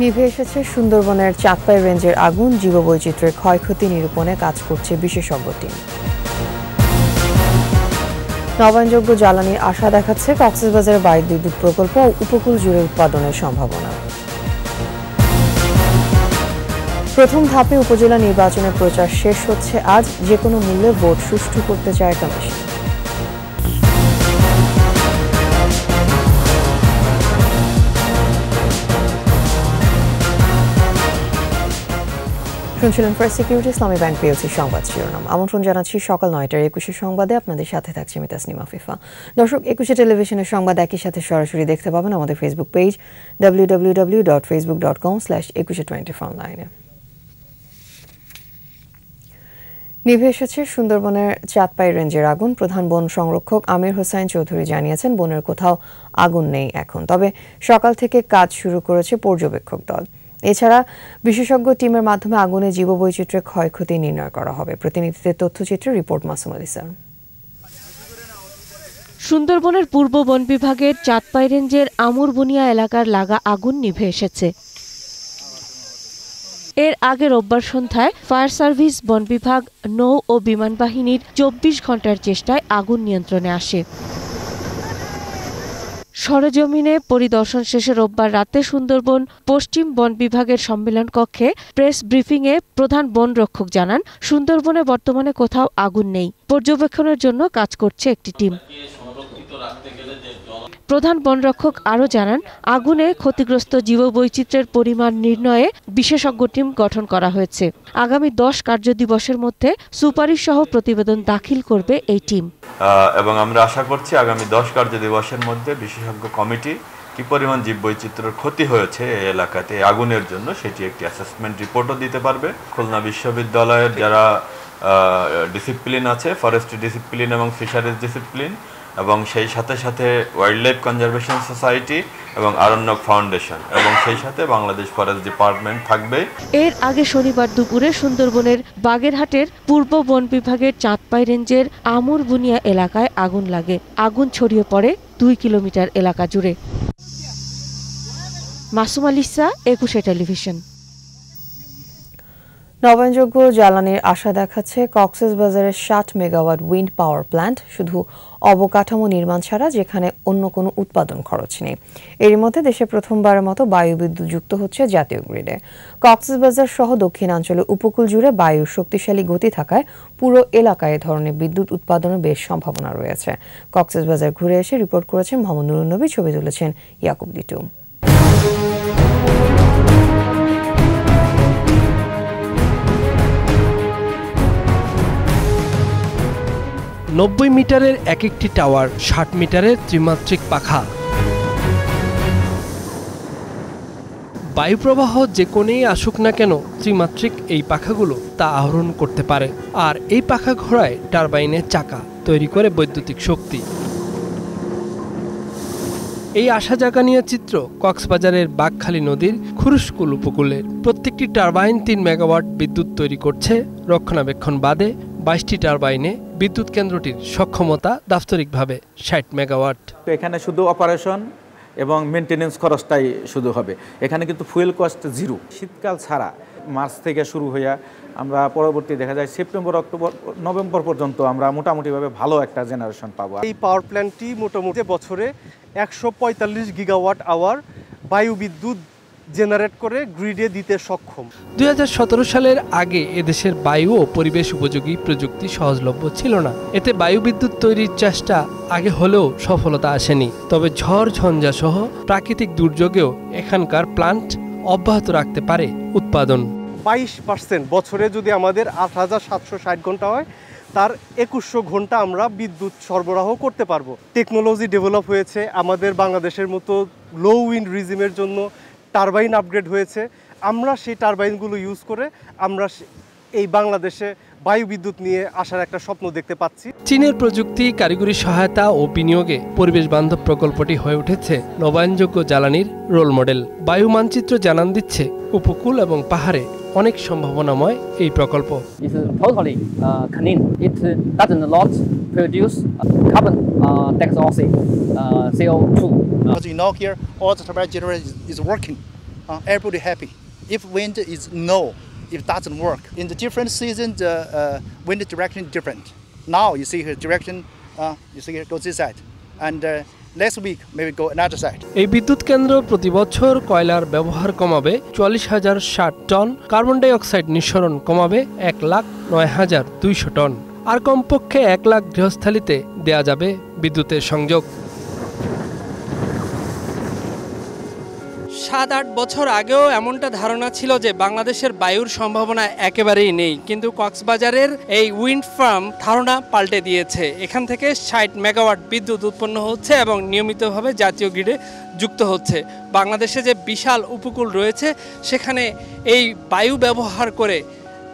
নিভে এসেছে সুন্দরবনের চাঁদপাই রেঞ্জের আগুন, জীববৈচিত্র্যের ক্ষয়ক্ষতি নিরূপণে কাজ করছে বিশেষজ্ঞ টিম। নবায়নযোগ্য জ্বালানির আশা দেখাচ্ছে কক্সবাজারের বিদ্যুৎ প্রকল্প ও উপকূল জুড়ে উৎপাদনের সম্ভাবনা। প্রথম ধাপে উপজেলা নির্বাচনের প্রচার শেষ হচ্ছে আজ, যে কোনো মূল্যে ভোট সুষ্ঠু করতে চায় কমিশন। শুনছিলেন ফার্স্ট সিকিউরিটি ইসলামী ব্যাংক পিএলসি সংবাদ শিরোনাম। আমন্ত্রণ জানাচ্ছি সকাল 9টার 21 সংবাদে। আপনাদের সাথে থাকছে আমি তাসনিমা ফিফা। দর্শক, 21 টেলিভিশনের সংবাদ একই সাথে সরাসরি দেখতে পাবেন আমাদের ফেসবুক পেজ www.facebook.com/2124 নিভে এসেছে সুন্দরবনের চাঁদপাই রেঞ্জের আগুন। প্রধান বন সংরক্ষক আমির হোসাইন চৌধুরী জানিয়েছেন, বনের কোথাও আগুন নেই এখন, তবে সকাল থেকে কাজ শুরু করেছে পর্যবেক্ষক দল। এছাড়া বিশেষজ্ঞ টিমের মাধ্যমে আগুনে জীববৈচিত্র্যের ক্ষয়ক্ষতি নির্ণয় করা হবে। প্রতিনিধিদের তথ্যচিত্রে রিপোর্ট মাসুম আলিসা। সুন্দরবনের পূর্ব বন বিভাগের চাঁদপাই রেঞ্জের আমুরবুনিয়া এলাকার লাগা আগুন নিভে এসেছে। এর আগে রোববার সন্ধ্যায় ফায়ার সার্ভিস, বন বিভাগ, নৌ ও বিমান বাহিনীর 24 ঘন্টার চেষ্টায় আগুন নিয়ন্ত্রণে আসে। সরেজমিনে পরিদর্শন শেষে রোববার রাতে সুন্দরবন পশ্চিম বন বিভাগের সম্মেলন কক্ষে প্রেস ব্রিফিংয়ে প্রধান বন রক্ষক জানান, সুন্দরবনে বর্তমানে কোথাও আগুন নেই। পর্যবেক্ষণের জন্য কাজ করছে একটি টিম। প্রধান বনরক্ষক আরও জানান, আগুনে ক্ষতিগ্রস্ত জীববৈচিত্র্যের পরিমাণ নির্ণয়ে বিশেষজ্ঞ টিম গঠন করা হয়েছে। আগামী 10 কার্যদিবসের মধ্যে সুপারিশ সহ প্রতিবেদন দাখিল করবে এই টিম। এবং আমরা আশা করছি আগামী 10 কার্যদিবসের মধ্যে বিশেষজ্ঞ কমিটি কি পরিমাণ জীববৈচিত্র্যের ক্ষতি হয়েছে এই এলাকাতে আগুনের জন্য সেটি একটি অ্যাসেসমেন্ট রিপোর্টও দিতে পারবে। খুলনা বিশ্ববিদ্যালয়ের যারা ডিসিপ্লিন আছে, ফরেস্ট্রি ডিসিপ্লিন এবং ফিশারিজ ডিসিপ্লিন, এবং সেই সাথে সাথে ওয়াইল্ড লাইফ কনজারভেশন সোসাইটি এবং আরণ্যক ফাউন্ডেশন এবং সেই সাথে বাংলাদেশ ফরেস্ট ডিপার্টমেন্ট থাকবে। এর আগে শনিবার দুপুরে সুন্দরবনের বাগেরহাটের পূর্ব বন বিভাগের চাঁদপাই রেঞ্জের আমুরবুনিয়া এলাকায় আগুন লাগে। আগুন ছড়িয়ে পড়ে 2 কিলোমিটার এলাকা জুড়ে। মাসুম আলিসা, 21 টেলিভিশন। নবায়নযোগ্য জ্বালানির আশা দেখাচ্ছে কক্সবাজারের 60 মেগাওয়াট উইন্ড পাওয়ার প্ল্যান্ট, শুধু অবকাঠামো নির্মাণ ছাড়া, যেখানে অন্য কোনো উৎপাদন খরচ নেই। এরই মধ্যে দেশে প্রথমবারের মতো বায়ু বিদ্যুৎ যুক্ত হচ্ছে জাতীয় গ্রিডে। কক্সবাজার সহ দক্ষিণাঞ্চলের উপকূল জুড়ে বায়ুর শক্তিশালী গতি থাকায় পুরো এলাকায় এ ধরনের বিদ্যুৎ উৎপাদনের বেশ সম্ভাবনা রয়েছে। কক্সবাজার ঘুরে এসে রিপোর্ট করেছেন মোহাম্মদ নুরুন নবী, ছবি তুলেছেন ইয়াকুব লিটু। 90 মিটারের এক একটি টাওয়ার, 60 মিটারের ত্রিমাত্রিক পাখা। বায়ুপ্রবাহ যে কোণেই আসুক না কেন, ত্রিমাত্রিক এই পাখাগুলো তা আহরণ করতে পারে। আর এই পাখা ঘোরায় টারবাইনের চাকা, তৈরি করে বৈদ্যুতিক শক্তি। এই আশা জাগানিয়া চিত্র কক্সবাজারের বাঘখালী নদীর খুরুশকুল উপকূলের। প্রত্যেকটি টারবাইন 3 মেগাওয়াট বিদ্যুৎ তৈরি করছে। রক্ষণাবেক্ষণ বাদে 22টি টারবাইনে বিদ্যুৎ কেন্দ্রটির সক্ষমতা দাপ্তরিকভাবে 60 মেগাওয়াট। এখানে শুধু অপারেশন এবং মেনটেনেন্স খরচটাই শুধু হবে, এখানে কিন্তু ফুয়েল কস্ট জিরো। শীতকাল ছাড়া মার্চ থেকে শুরু হইয়া আমরা পরবর্তী দেখা যায় সেপ্টেম্বর, অক্টোবর, নভেম্বর পর্যন্ত আমরা মোটামুটিভাবে ভালো একটা জেনারেশন পাবো। এই পাওয়ার প্ল্যান্টটি মোটামুটি বছরে 145 গিগাওয়াট আওয়ার বায়ু বিদ্যুৎ জেনারেট করে গ্রিডে দিতে সক্ষম। 2017 সালের আগে এদেশের বায়ু ও পরিবেশ উপযোগী প্রযুক্তি সহজলভ্য ছিল না। এতে বায়ু বিদ্যুৎ তৈরির চেষ্টা আগে হলেও সফলতা আসেনি। তবে ঝড় ঝঞ্ঝা সহ প্রাকৃতিক দুর্যোগেও এখানকার প্ল্যান্ট অব্যাহত রাখতে পারে উৎপাদন। 22% বছরে যদি আমাদের 8760 ঘন্টা হয়, তার 2100 ঘন্টা আমরা বিদ্যুৎ সরবরাহ করতে পারবো। টেকনোলজি ডেভেলপ হয়েছে, আমাদের বাংলাদেশের মতো লো উইন্ড রিজিমের জন্য টারবাইন আপগ্রেড হয়েছে। আমরা সেই টারবাইনগুলো ইউজ করে আমরা এই বাংলাদেশে বায়ু বিদ্যুৎ নিয়ে আসার একটা স্বপ্ন দেখতে পাচ্ছি। চীনের প্রযুক্তি, কারিগরি সহায়তা ও বিনিয়োগে পরিবেশ বান্ধব প্রকল্পটি হয়ে উঠেছে নবায়নযোগ্য জ্বালানির রোল মডেল। বায়ু মানচিত্র জানান দিচ্ছে উপকূল এবং পাহাড়ে অনেক সম্ভাবনাময় এই প্রকল্প। Because you know here all the turbine generator is working everybody happy. If wind is no, it doesn't work. In the different seasons, the wind direction is different. Now you see here direction, you see here goes this side, and next week maybe go another side. এই বিদ্যুৎ কেন্দ্র প্রতি বছর কয়লার ব্যবহার কমাবে 44,060 ton, carbon die oxide নিঃসরণ কমাবে 1,09,200 টন, আর কমপক্ষে 1 লাখ গৃহস্থালিতে দেয়া যাবে বিদ্যুতের সংযোগ। 7-8 বছর আগেও এমনটা ধারণা ছিল যে বাংলাদেশের বায়ুর সম্ভাবনা একেবারেই নেই, কিন্তু কক্সবাজারের এই উইন্ড ফার্ম ধারণা পাল্টে দিয়েছে। এখান থেকে 60 মেগাওয়াট বিদ্যুৎ উৎপন্ন হচ্ছে এবং নিয়মিতভাবে জাতীয় গ্রিডে যুক্ত হচ্ছে। বাংলাদেশে যে বিশাল উপকূল রয়েছে সেখানে এই বায়ু ব্যবহার করে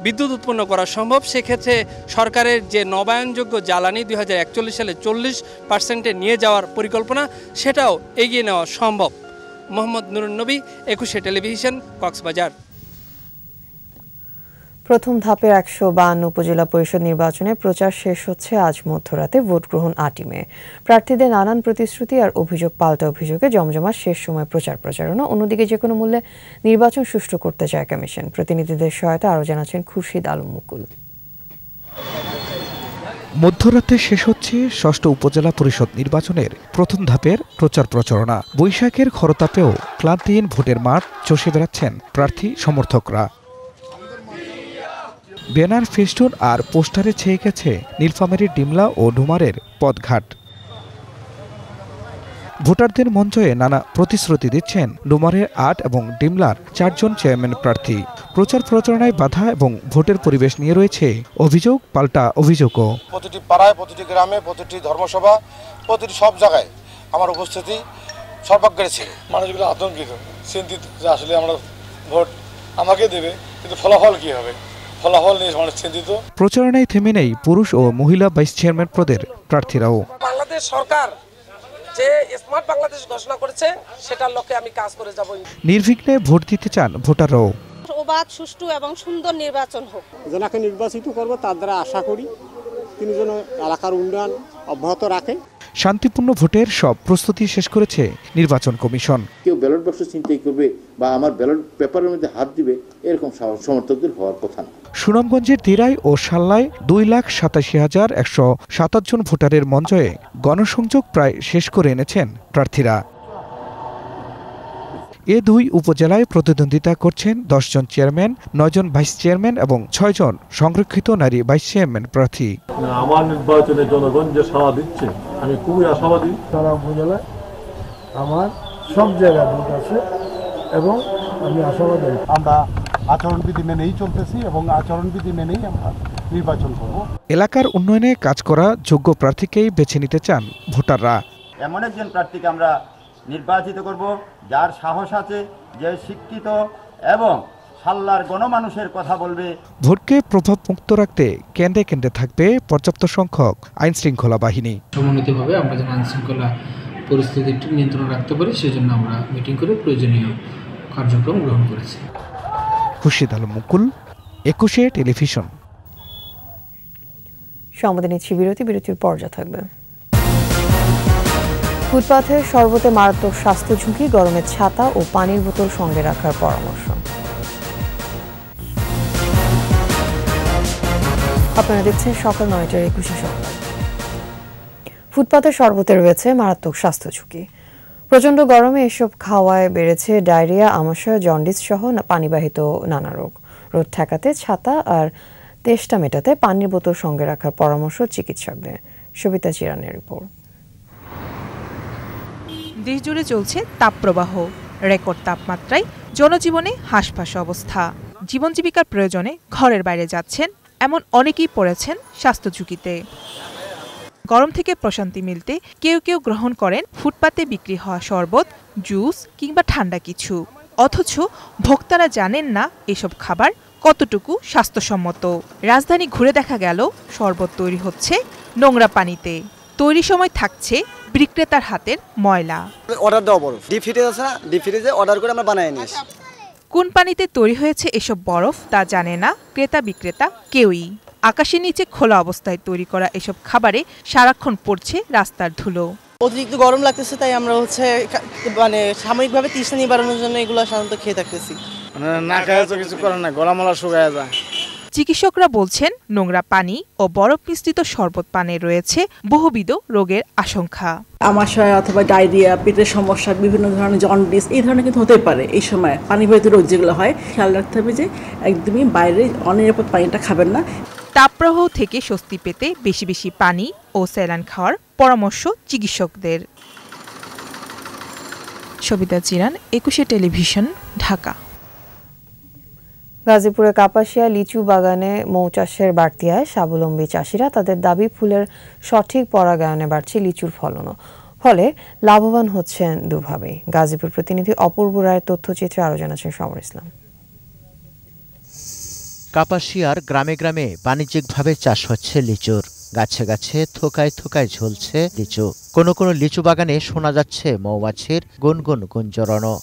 বিদ্যুৎ উৎপন্ন করা সম্ভব। সেক্ষেত্রে সরকারের যে নবায়নযোগ্য জ্বালানি 2041 সালে 40% নিয়ে যাওয়ার পরিকল্পনা, সেটাও এগিয়ে নেওয়া সম্ভব। মোহাম্মদ নুরুন নবী, একুশে টেলিভিশন, কক্সবাজার। প্রথম ধাপের 152 উপজেলা পরিষদ নির্বাচনে প্রচার শেষ হচ্ছে আজ মধ্যরাতে। ভোট গ্রহণ 8 মে। প্রার্থীদের নানান প্রতিশ্রুতি আর অভিযোগ পাল্টা অভিযোগে জমজমাট শেষ সময় প্রচারণা। অন্যদিকে যে কোনো মূল্যে নির্বাচন সুষ্ঠু করতে চায় কমিশন। প্রতিনিধিদের সহায়তা আরও জানাচ্ছেন খুরশিদ আলম মুকুল। মধ্যরাতে শেষ হচ্ছে ষষ্ঠ উপজেলা পরিষদ নির্বাচনের প্রথম ধাপের প্রচারণা। বৈশাখের খরতাপেও ক্লান্তিহীন ভোটের মাঠ চষে বেড়াচ্ছেন প্রার্থী সমর্থকরা। ব্যানার, ফেস্টুন আর পোস্টারে ছেয়ে গেছে নীলফামারীর ডিমলা ও ডুমারের পথঘাট। ভোটারদের মঞ্চে নানা প্রতিশ্রুতি দিচ্ছেন ডুমারের 8 এবং ডিমলার 4 জন চেয়ারম্যান প্রার্থী। প্রচারণায় বাধা এবং ভোটের পরিবেশ নিয়ে রয়েছে অভিযোগ পাল্টা অভিযোগও। প্রতিটি পাড়ায়, প্রতিটি গ্রামে, প্রতিটি ধর্মসভা, প্রতিটি সব জায়গায় আমার উপস্থিতি সর্বাগ্রে ছিল। মানুষগুলো আতঙ্কিত, চিন্তিত যে আসলে আমরা ভোট আমাকে দেবে, কিন্তু ফলাফল কি হবে, ফলাফল নিয়ে মানুষ চিন্তিত। প্রচারণায় থেমে নেই পুরুষ ও মহিলা ভাইস চেয়ারম্যান পদের প্রার্থীরাও। বাংলাদেশ সরকার যে স্মার্ট বাংলাদেশ ঘোষণা করেছে সেটার লক্ষ্যে আমি কাজ করে যাব। নির্বিঘ্নে ভোট দিতে চান ভোটাররাও। অবাধ, সুষ্ঠু এবং সুন্দর নির্বাচন হোক। যাকে নির্বাচিত করব তার দ্বারা আশা করি তিনি যেন এলাকার উন্নয়ন অব্যাহত রাখে। শান্তিপূর্ণ ভোটের সব প্রস্তুতি শেষ করেছে নির্বাচন কমিশন। কেউ ব্যালট বাক্স ছিনতাই করবে বা আমার ব্যালট পেপারের মধ্যে হাত দিবে, এরকম সমর্থকদের হওয়ার কথা না। সুনামগঞ্জের দিরাই ও সাল্লায় 2,87,127 জন ভোটারের মঞ্চে গণসংযোগ প্রায় শেষ করে এনেছেন প্রার্থীরা। এ 2 উপজেলায় প্রতিদ্বন্দ্বিতা করছেন 10 জন চেয়ারম্যান, 9 জন ভাইস চেয়ারম্যান এবং 6 জন সংরক্ষিত নারী ভাইস চেয়ারম্যান প্রার্থী। আমার নির্বাচনে জনগণ যে সাড়া দিচ্ছে, আমি খুবই আশাবাদী। সারা উপজেলায় আমার সব জায়গায় ভোট আছে এবং আমি আশাবাদী। আমরা আচরণবিধি মেনেই চলতেছি এবং আচরণবিধি মেনেই আমরা নির্বাচন করব। এলাকার উন্নয়নে কাজ করা যোগ্য প্রার্থীকেই বেছে নিতে চান ভোটাররা। এমন একজন প্রার্থীকে আমরা নির্বাচিত করব যার সাহস আছে, যে শিক্ষিত এবং সাল্লার গণমানুষের কথা বলবে। ভোটকে প্রভাবমুক্ত রাখতে কেন্দ্রে থাকবে পর্যাপ্ত সংখ্যক আইন শৃঙ্খলা বাহিনী। সমন্বিতভাবে আমরা যেন আইন শৃঙ্খলা পরিস্থিতি নিয়ন্ত্রণ রাখতে পারি, সেজন্য আমরা মিটিং করে প্রয়োজনীয় কার্যক্রম গ্রহণ করেছি। খুরশিদ আলম মুকুল, একুশে টেলিভিশন। সংবাদে নিচ্ছি বিরতির পর যা থাকবে। ফুটপাথে শরবতে মারাত্মক স্বাস্থ্য ঝুঁকি, গরমে ছাতা ও পানির বোতল সঙ্গে রাখার পরামর্শ। আপনারা দেখছেন সকাল 9টার 21 সংবাদ। ফুটপাথে শরবতে রয়েছে মারাত্মক স্বাস্থ্য ঝুঁকি। প্রচণ্ড গরমে এসব খাওয়ায় বেড়েছে ডায়রিয়া, আমাশয়, জন্ডিস সহ পানিবাহিত নানা রোগ। রোদ ঠেকাতে ছাতা আর তেষ্টা মেটাতে পানির বোতল সঙ্গে রাখার পরামর্শ চিকিৎসকদের। সবিতা চিরানের রিপোর্ট। দেশজুড়ে চলছে তাপপ্রবাহ। রেকর্ড তাপমাত্রায় জনজীবনে হাঁসফাঁস অবস্থা। জীবন জীবিকার প্রয়োজনে ঘরের বাইরে যাচ্ছেন এমন অনেকেই পড়েছেন স্বাস্থ্য ঝুঁকিতে। গরম থেকে প্রশান্তি মিলতে কেউ গ্রহণ করেন ফুটপাতে বিক্রি হওয়া শরবত, জুস কিংবা ঠান্ডা কিছু। অথচ ভোক্তারা জানেন না এসব খাবার কতটুকু স্বাস্থ্যসম্মত। রাজধানী ঘুরে দেখা গেল শরবত তৈরি হচ্ছে নোংরা পানিতে। তৈরি সময় থাকছে বিক্রেতার হাতের ময়লা। অর্ডার দেওয়া বরফ ডিপ ফ্রিজে আছে না, ডিপ ফ্রিজে অর্ডার করে আমরা বানাই নিই। কোন পানিতে তৈরি হয়েছে এসব বরফ তা জানে না ক্রেতা বিক্রেতা কেউই। আকাশের নিচে খোলা অবস্থায় তৈরি করা এসব খাবারে সারাক্ষণ পড়ছে রাস্তার ধুলো। অতিরিক্ত গরম লাগতেছে, তাই আমরা মানে সাময়িকভাবে তৃষ্ণা নিবারণের জন্য এগুলো সাধারণত খেয়ে থাকতেছি। না খায় তো কিছু করে না, গলামলা শুকায় যায়। চিকিৎসকরা বলছেন নোংরা পানি ও বরফ মিশ্রিত শরবত পানে রয়েছে বহুবিধ রোগের আশঙ্কা। আমাশয় অথবা ডায়রিয়া, পেটের সমস্যা, বিভিন্ন ধরনের জন্ডিস এই ধরনের কিন্তু হতে পারে। এই সময় পানিবাহিত রোগ যেগুলো হয়, খেয়াল রাখতে হবে যে একদমই বাইরে অনিরাপদ পানিটা খাবেন না। তাপপ্রবাহ থেকে স্বস্তি পেতে বেশি বেশি পানি ও স্যালাইন খাওয়ার পরামর্শ চিকিৎসকদের। সবিতা চিরান, 21 টেলিভিশন, ঢাকা। গাজীপুরে কাপাসিয়া লিচু বাগানে মৌচাষের বাড়তি আয়, স্বাবলম্বী চাষিরা তাদের দাবি ফুলের সঠিক পরাগায়নে বাড়ছে লিচুর ফলনও, ফলে লাভবান হচ্ছেন দুভাবেই। গাজীপুর প্রতিনিধি অপূর্ব রায়ের তথ্যচিত্রে আরো জানাচ্ছেন সমর ইসলাম। কাপাসিয়ার গ্রামে গ্রামে বাণিজ্যিকভাবে চাষ হচ্ছে লিচুর, গাছে গাছে থোকায় থোকায় ঝুলছে লিচু। কোনো কোনো লিচু বাগানে শোনা যাচ্ছে মৌমাছির গুনগুন গুঞ্জরণও।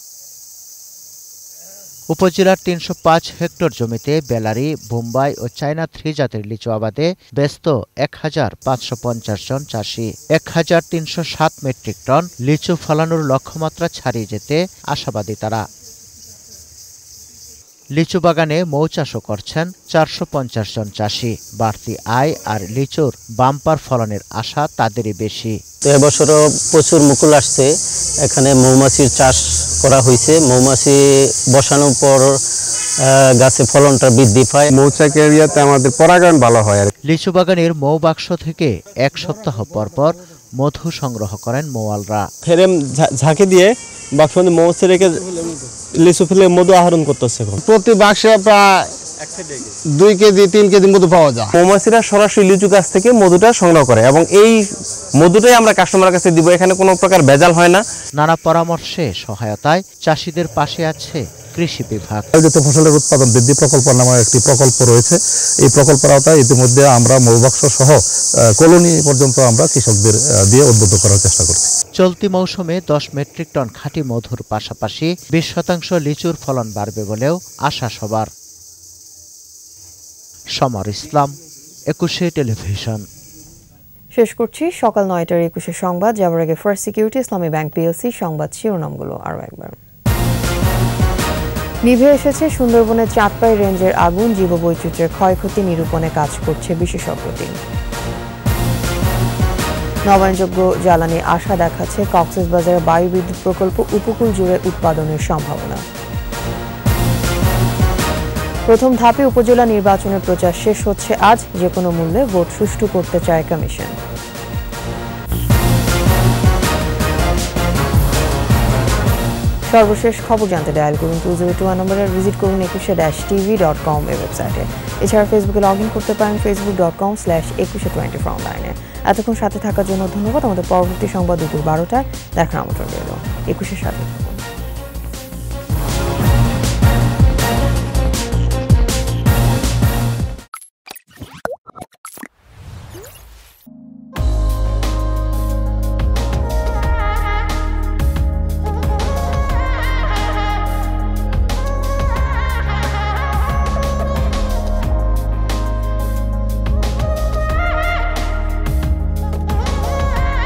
উপজেলার ৩০৫ হেক্টর জমিতে বেলারি, বোম্বাই ও চায়না 3 জাতের লিচু আবাদে ব্যস্ত ১৫৫০ জন চাষি। ১৩০৭ মেট্রিক টন লিচু ফলানোর লক্ষ্যমাত্রা ছাড়িয়ে যেতে আশাবাদী তারা। লিচু বাগানে মৌ চাষও করছেন ৪৫০ জন চাষি। বাড়তি আয় আর লিচুর বাম্পার ফলনের আশা তাদেরই বেশি। এবছরও প্রচুর মুকুল আসছে, এখানে মৌমাছির চাষ করা হয়েছে। মৌমাছি বসানোর পর গাছে ফলনটা বৃদ্ধি পায়। মৌচাক এরিয়াতে আমাদের পরাগায়ন ভালো হয়। লিচু বাগানের মৌ বাক্স থেকে ১ সপ্তাহ পর পর মধু সংগ্রহ করেন মৌয়ালরা। ফ্রেম ঝাঁকে দিয়ে বাক্স মৌমাছি রেখে লিচু ফেলে মধু আহরণ করতেছে। প্রতি বাক্সে প্রায় 2 কেজি 3 কেজি মধু পাওয়া যায়। মৌমাছিরা সরাসরি লিচু গাছ থেকে মধুটা সংগ্রহ করে এবং এই মধুটাই আমরা কাস্টমারের কাছে দিব। এখানে কোনো প্রকার ভেজাল হয় না। নানা পরামর্শে সহায়তায় চাষিদের পাশে আছে কৃষি বিভাগ। ফসলের উৎপাদন বৃদ্ধি প্রকল্প নামে একটি প্রকল্প রয়েছে। এই প্রকল্পের আওতায় ইতিমধ্যে আমরা মৌবাক্স সহ কলোনি পর্যন্ত আমরা কৃষকদের দিয়ে উদ্বুদ্ধ করার চেষ্টা করছি। চলতি মৌসুমে ১০ মেট্রিক টন খাঁটি মধুর পাশাপাশি ২০% লিচুর ফলন বাড়বে বলেও আশা সবার। সমর ইসলাম, 21 টেলিভিশন। শেষ করছি সকাল ৯টার ২১ সংবাদ। যাবার আগে ফার্স্ট সিকিউরিটি ইসলামী ব্যাংক পিএলসি সংবাদ শিরোনামগুলো আরও একবার। নিভে এসেছে সুন্দরবনের চাঁদপাই রেঞ্জের আগুন, জীববৈচিত্র্যের ক্ষয়ক্ষতি নিরূপণে কাজ করছে বিশেষজ্ঞ টিম। নবায়নযোগ্য জ্বালানির আশা দেখাচ্ছে কক্সবাজারের বায়ু বিদ্যুৎ প্রকল্প, উপকূল জুড়ে উৎপাদনের সম্ভাবনা। প্রথম ধাপে উপজেলা নির্বাচনের প্রচার শেষ হচ্ছে আজ, যে কোনো মূল্যে ভোট সুষ্ঠু করতে চায় কমিশন। সর্বশেষ খবর জানতে ডায়াল করুন 2021 নম্বরে, ভিজিট করুন 21-tv.com ওয়েবসাইটে। এছাড়া ফেসবুকে লগ ইন করতে পারেন facebook.com/2124 অনলাইনে। এতক্ষণ সাথে থাকার জন্য ধন্যবাদ। আমাদের পরবর্তী সংবাদ দুপুর 12টায় দেখার আমন্ত্রণ রইল। 21-এর সাথে থাকুন।